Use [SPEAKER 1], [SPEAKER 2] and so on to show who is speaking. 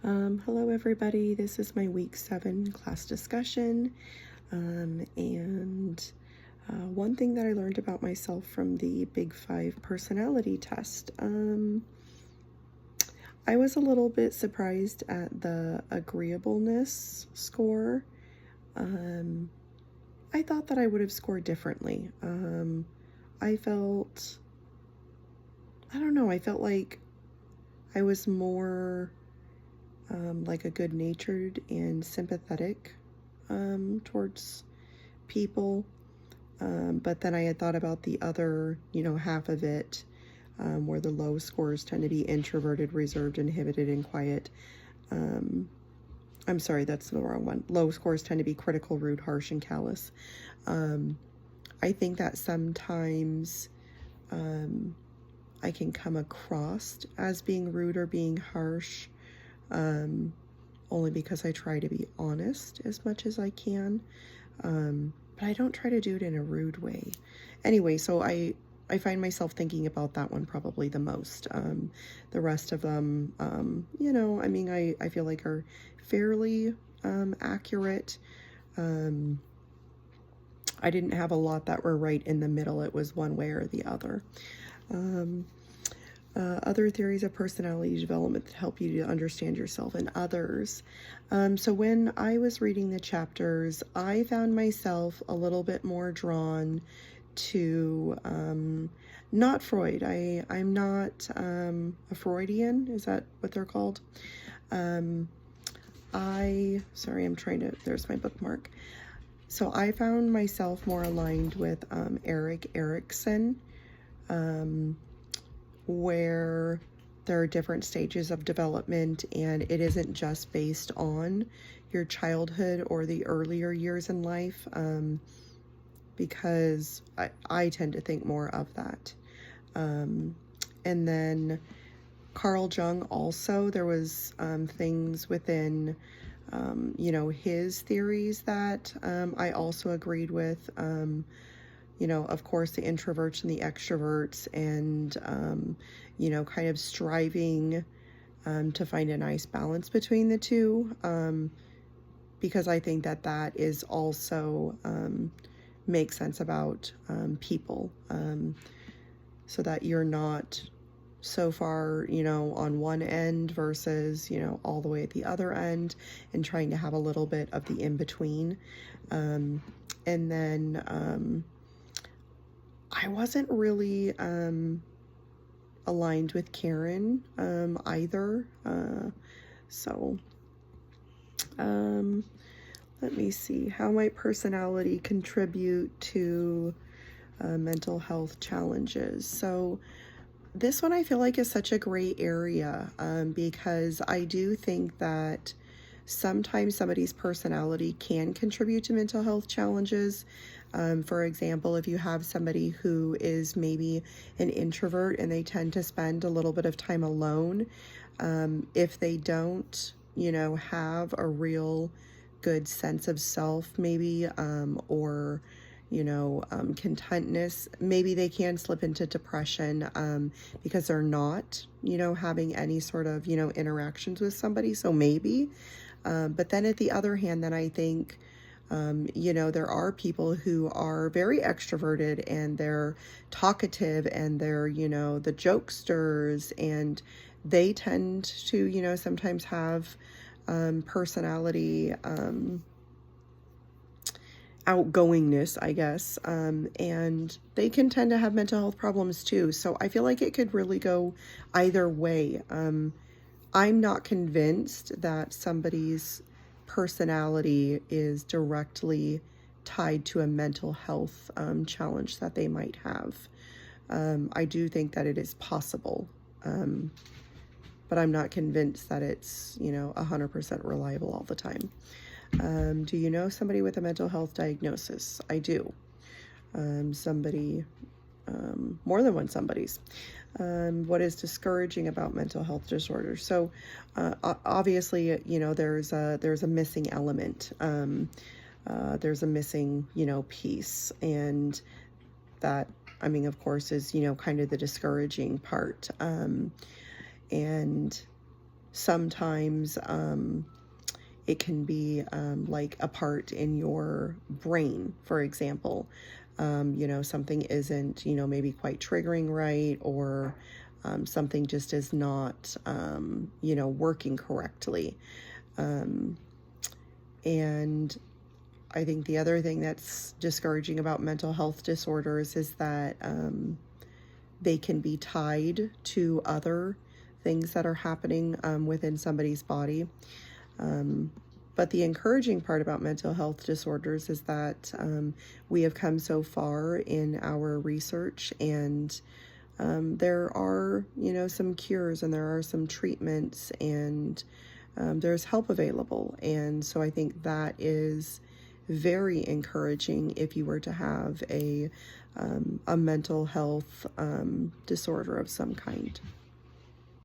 [SPEAKER 1] Hello everybody, this is my week 7 class discussion, and one thing that I learned about myself from the Big 5 personality test, I was a little bit surprised at the agreeableness score. I thought that I would have scored differently. I felt like I was more like a good-natured and sympathetic towards people. But then I had thought about the other, half of it, where the low scores tend to be introverted, reserved, inhibited, and quiet. I'm sorry, that's the wrong one. Low scores tend to be critical, rude, harsh, and callous. I think that sometimes I can come across as being rude or being harsh, only because I try to be honest as much as I can, but I don't try to do it in a rude way. Anyway, so I find myself thinking about that one probably the most. The rest of them, I feel like are fairly accurate. I didn't have a lot that were right in the middle. It was one way or the other. Other theories of personality development that help you to understand yourself and others. So when I was reading the chapters, I found myself a little bit more drawn to not Freud. I'm not a Freudian. Is that what they're called? There's my bookmark. So I found myself more aligned with Erik Erikson, where there are different stages of development, and it isn't just based on your childhood or the earlier years in life, because I tend to think more of that. And then Carl Jung also, there was things within his theories that I also agreed with. Of course, the introverts and the extroverts, and, kind of striving to find a nice balance between the two, because I think that is also makes sense about people, so that you're not so far, on one end versus, all the way at the other end, and trying to have a little bit of the in-between. And then I wasn't really aligned with Karen either. Let me see. How might personality contribute to mental health challenges? So this one I feel like is such a gray area, because I do think that sometimes somebody's personality can contribute to mental health challenges. For example, if you have somebody who is maybe an introvert and they tend to spend a little bit of time alone, if they don't, have a real good sense of self, maybe, or contentness, maybe they can slip into depression, because they're not, having any sort of, interactions with somebody. So maybe, but then at the other hand, then I think, there are people who are very extroverted and they're talkative and they're, the jokesters, and they tend to, sometimes have personality, outgoingness, I guess, and they can tend to have mental health problems too. So I feel like it could really go either way. I'm not convinced that somebody's personality is directly tied to a mental health challenge that they might have. I do think that it is possible, but I'm not convinced that it's 100% reliable all the time. Do you know somebody with a mental health diagnosis? I do. Somebody, more than one somebody's. What is discouraging about mental health disorders? So, obviously, there's a missing element. There's a missing, piece, and that, of course, is, kind of the discouraging part. And sometimes it can be like a part in your brain, for example. Something isn't, maybe quite triggering right, or something just is not, working correctly. And I think the other thing that's discouraging about mental health disorders is that they can be tied to other things that are happening within somebody's body. But the encouraging part about mental health disorders is that we have come so far in our research, and there are, some cures, and there are some treatments, and there's help available. And so I think that is very encouraging if you were to have a mental health disorder of some kind.